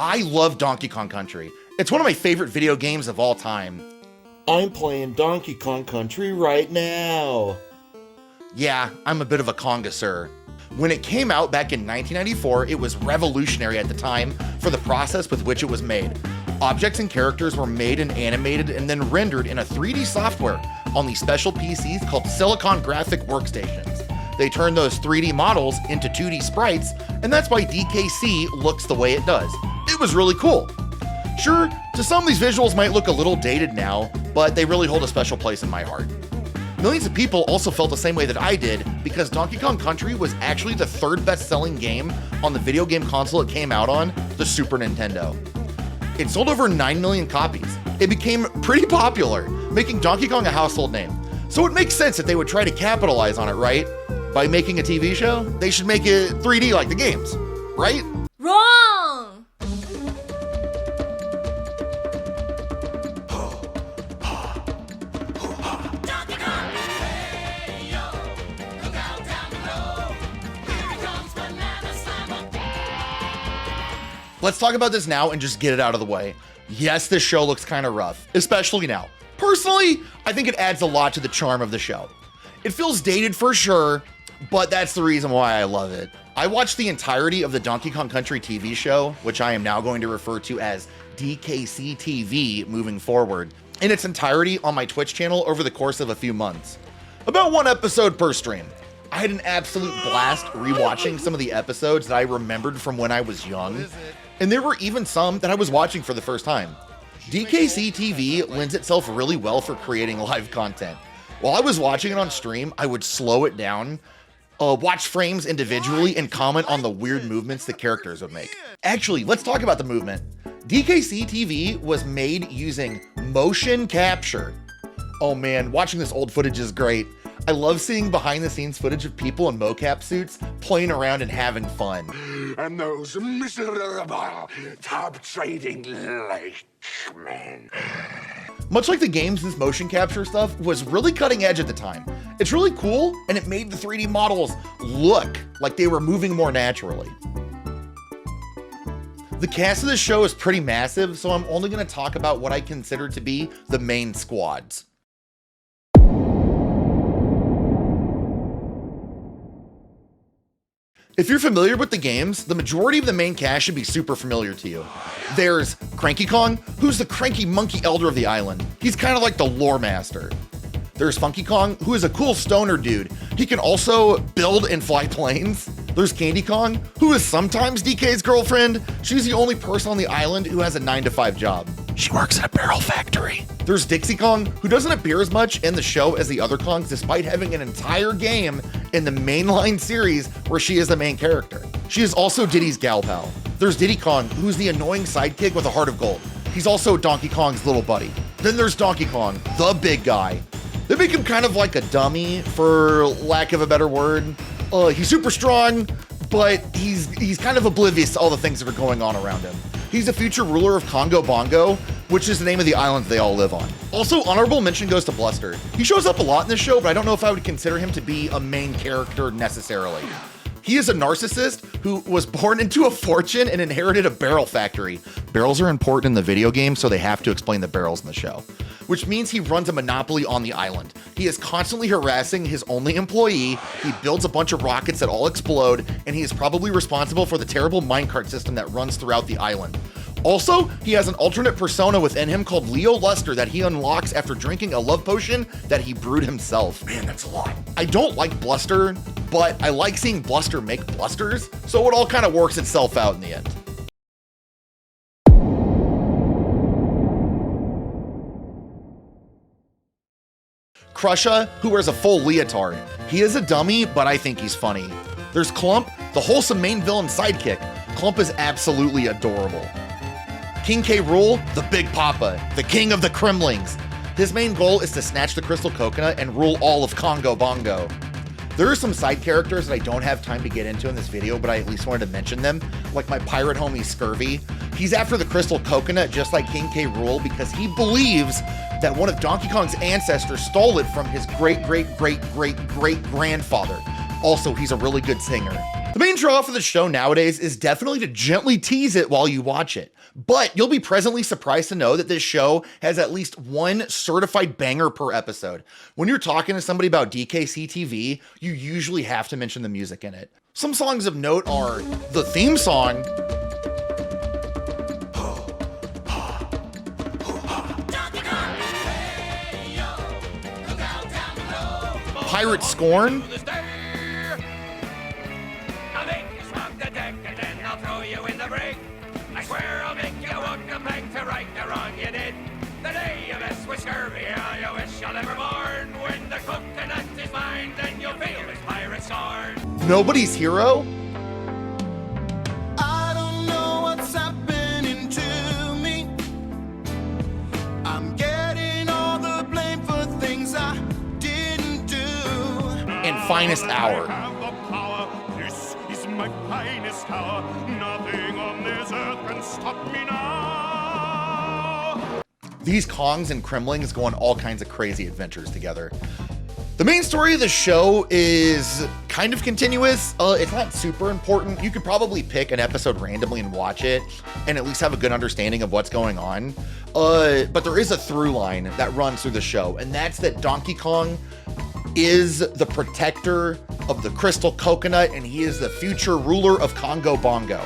I love Donkey Kong Country. It's one of my favorite video games of all time. I'm playing Donkey Kong Country right now. Yeah, I'm a bit of a connoisseur. When it came out back in 1994, it was revolutionary at the time for the process with which it was made. Objects and characters were made and animated and then rendered in a 3D software on these special PCs called Silicon Graphic Workstations. They turned those 3D models into 2D sprites, and that's why DKC looks the way it does. It was really cool. Sure, to some these visuals might look a little dated now, but they really hold a special place in my heart. Millions of people also felt the same way that I did because Donkey Kong Country was actually the third best-selling game on the video game console it came out on, the Super Nintendo. It sold over 9 million copies. It became pretty popular, making Donkey Kong a household name. So it makes sense that they would try to capitalize on it, right? By making a TV show, they should make it 3D like the games, right? Wrong! Let's talk about this now and just get it out of the way. Yes, this show looks kind of rough, especially now. Personally, I think it adds a lot to the charm of the show. It feels dated for sure, but that's the reason why I love it. I watched the entirety of the Donkey Kong Country TV show, which I am now going to refer to as DKC TV moving forward, in its entirety on my Twitch channel over the course of a few months. About one episode per stream. I had an absolute blast rewatching some of the episodes that I remembered from when I was young, and there were even some that I was watching for the first time. DKC TV lends itself really well for creating live content. While I was watching it on stream, I would slow it down, watch frames individually, and comment on the weird movements the characters would make. Actually, let's talk about the movement. DKC TV was made using motion capture. Oh man, watching this old footage is great. I love seeing behind the scenes footage of people in mocap suits playing around and having fun. And those miserable top trading men. Much like the games, this motion capture stuff was really cutting edge at the time. It's really cool, and it made the 3D models look like they were moving more naturally. The cast of this show is pretty massive, so I'm only going to talk about what I consider to be the main squads. If you're familiar with the games, the majority of the main cast should be super familiar to you. There's Cranky Kong, who's the cranky monkey elder of the island. He's kind of like the lore master. There's Funky Kong, who is a cool stoner dude. He can also build and fly planes. There's Candy Kong, who is sometimes DK's girlfriend. She's the only person on the island who has a 9-to-5 job. She works at a barrel factory. There's Dixie Kong, who doesn't appear as much in the show as the other Kongs, despite having an entire game in the mainline series where she is the main character. She is also Diddy's gal pal. There's Diddy Kong, who's the annoying sidekick with a heart of gold. He's also Donkey Kong's little buddy. Then there's Donkey Kong, the big guy. They make him kind of like a dummy, for lack of a better word. He's super strong, but he's kind of oblivious to all the things that are going on around him. He's the future ruler of Congo Bongo, which is the name of the island they all live on. Also, honorable mention goes to Bluster. He shows up a lot in this show, but I don't know if I would consider him to be a main character necessarily. He is a narcissist who was born into a fortune and inherited a barrel factory. Barrels are important in the video game, so they have to explain the barrels in the show, which means he runs a monopoly on the island. He is constantly harassing his only employee, he builds a bunch of rockets that all explode, and he is probably responsible for the terrible minecart system that runs throughout the island. Also, he has an alternate persona within him called Leo Luster that he unlocks after drinking a love potion that he brewed himself. Man, that's a lot. I don't like Bluster, but I like seeing Bluster make blusters, so it all kind of works itself out in the end. Crusha, who wears a full leotard. He is a dummy, but I think he's funny. There's Clump, the wholesome main villain sidekick. Clump is absolutely adorable. King K. Rool, the Big Papa, the king of the Kremlings. His main goal is to snatch the crystal coconut and rule all of Congo Bongo. There are some side characters that I don't have time to get into in this video, but I at least wanted to mention them, like my pirate homie SCURVY. He's after the crystal coconut just like King K. Rool because he believes that one of Donkey Kong's ancestors stole it from his great-great-great-great-great-grandfather. Also, he's a really good singer. The main draw for the show nowadays is definitely to gently tease it while you watch it. But you'll be pleasantly surprised to know that this show has at least one certified banger per episode. When you're talking to somebody about DKC TV, you usually have to mention the music in it. Some songs of note are the theme song, Pirate Scorn, SCURVY, you wish you'll never born. When the coconut is mine, then you'll feel this pirate scorn. Nobody's Hero, I don't know what's happening to me. I'm getting all the blame for things I didn't do. and Finest Hour. I have the power. This is my finest hour. Nothing on this earth can stop me now. These Kongs and Kremlings go on all kinds of crazy adventures together. The main story of the show is kind of continuous. It's not super important. You could probably pick an episode randomly and watch it and at least have a good understanding of what's going on. But there is a through line that runs through the show, and that's that Donkey Kong is the protector of the crystal coconut, and he is the future ruler of Congo Bongo.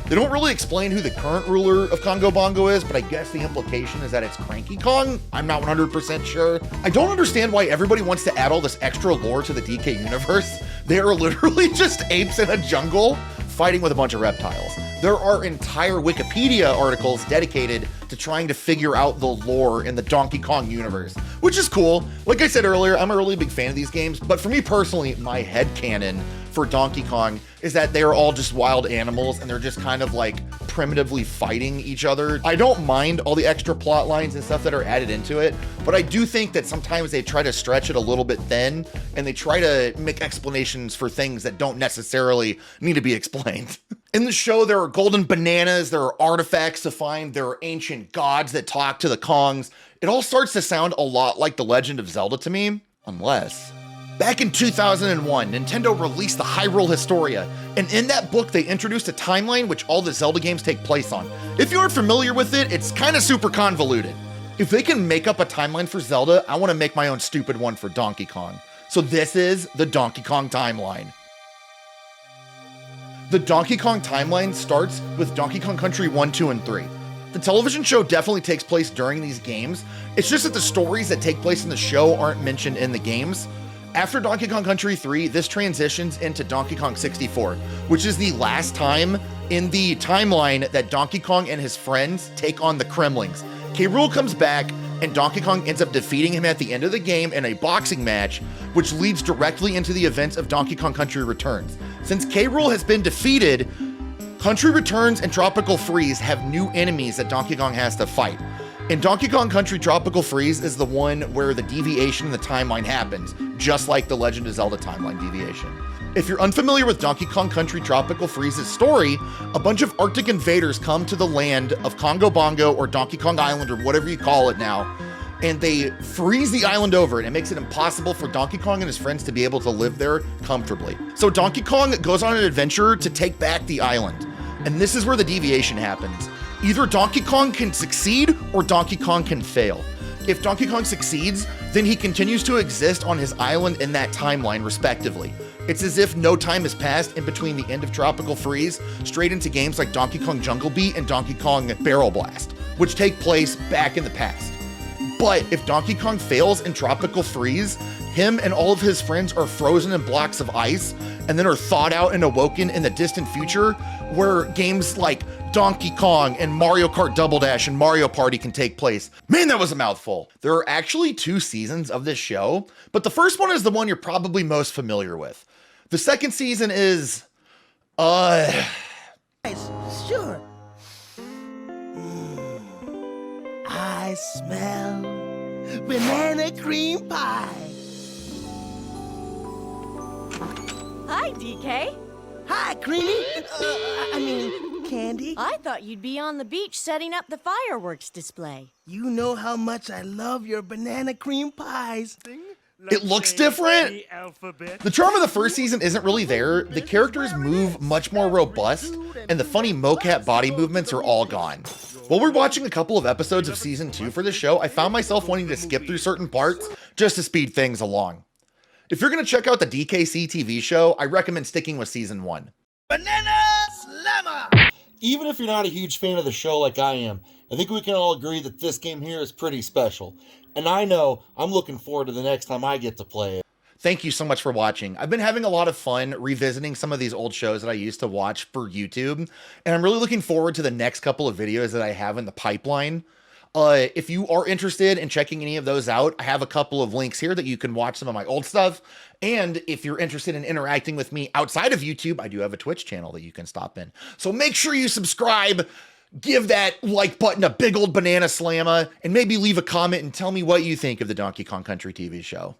They don't really explain who the current ruler of Congo Bongo is, but I guess the implication is that it's Cranky Kong. I'm not 100% sure. I don't understand why everybody wants to add all this extra lore to the DK universe. They are literally just apes in a jungle fighting with a bunch of reptiles. There are entire Wikipedia articles dedicated to trying to figure out the lore in the Donkey Kong universe, which is cool. Like I said earlier, I'm a really big fan of these games, but for me personally, my headcanon for Donkey Kong is that they're all just wild animals and they're just kind of like primitively fighting each other. I don't mind all the extra plot lines and stuff that are added into it, but I do think that sometimes they try to stretch it a little bit thin and they try to make explanations for things that don't necessarily need to be explained. In the show, there are golden bananas, there are artifacts to find, there are ancient gods that talk to the Kongs. It all starts to sound a lot like The Legend of Zelda to me, unless... Back in 2001, Nintendo released the Hyrule Historia, and in that book they introduced a timeline which all the Zelda games take place on. If you aren't familiar with it, it's kind of super convoluted. If they can make up a timeline for Zelda, I want to make my own stupid one for Donkey Kong. So this is the Donkey Kong timeline. The Donkey Kong timeline starts with Donkey Kong Country 1, 2, and 3. The television show definitely takes place during these games. It's just that the stories that take place in the show aren't mentioned in the games. After Donkey Kong Country 3, this transitions into Donkey Kong 64, which is the last time in the timeline that Donkey Kong and his friends take on the Kremlings. K. Rool comes back, and Donkey Kong ends up defeating him at the end of the game in a boxing match, which leads directly into the events of Donkey Kong Country Returns. Since K. Rool has been defeated, Country Returns and Tropical Freeze have new enemies that Donkey Kong has to fight. In Donkey Kong Country, Tropical Freeze is the one where the deviation in the timeline happens, just like the Legend of Zelda timeline deviation. If you're unfamiliar with Donkey Kong Country Tropical Freeze's story, a bunch of Arctic invaders come to the land of Congo Bongo or Donkey Kong Island or whatever you call it now, and they freeze the island over, and it makes it impossible for Donkey Kong and his friends to be able to live there comfortably. So Donkey Kong goes on an adventure to take back the island, and this is where the deviation happens. Either Donkey Kong can succeed or Donkey Kong can fail. If Donkey Kong succeeds, then he continues to exist on his island in that timeline, respectively. It's as if no time has passed in between the end of Tropical Freeze straight into games like Donkey Kong Jungle Beat and Donkey Kong Barrel Blast, which take place back in the past. But if Donkey Kong fails in Tropical Freeze, him and all of his friends are frozen in blocks of ice and then are thawed out and awoken in the distant future, where games like Donkey Kong and Mario Kart Double Dash and Mario Party can take place. Man, that was a mouthful. There are actually 2 seasons of this show, but the first one is the one you're probably most familiar with. The second season is, Sure. I smell banana cream pie. Hi, DK. Hi, Creamy. Candy. I thought you'd be on the beach setting up the fireworks display. You know how much I love your banana cream pies. It looks different. The charm of the first season isn't really there. The characters move much more robust, and the funny mocap body movements are all gone. While we're watching a couple of episodes of season 2 for the show, I found myself wanting to skip through certain parts just to speed things along. If you're going to check out the DKC TV show, I recommend sticking with season 1. Even if you're not a huge fan of the show like I am, I think we can all agree that this game here is pretty special. And I know I'm looking forward to the next time I get to play it. Thank you so much for watching. I've been having a lot of fun revisiting some of these old shows that I used to watch for YouTube, and I'm really looking forward to the next couple of videos that I have in the pipeline. If you are interested in checking any of those out, I have a couple of links here that you can watch some of my old stuff. And if you're interested in interacting with me outside of YouTube, I do have a Twitch channel that you can stop in. So make sure you subscribe, give that like button a big old banana slammer, and maybe leave a comment and tell me what you think of the Donkey Kong Country TV show.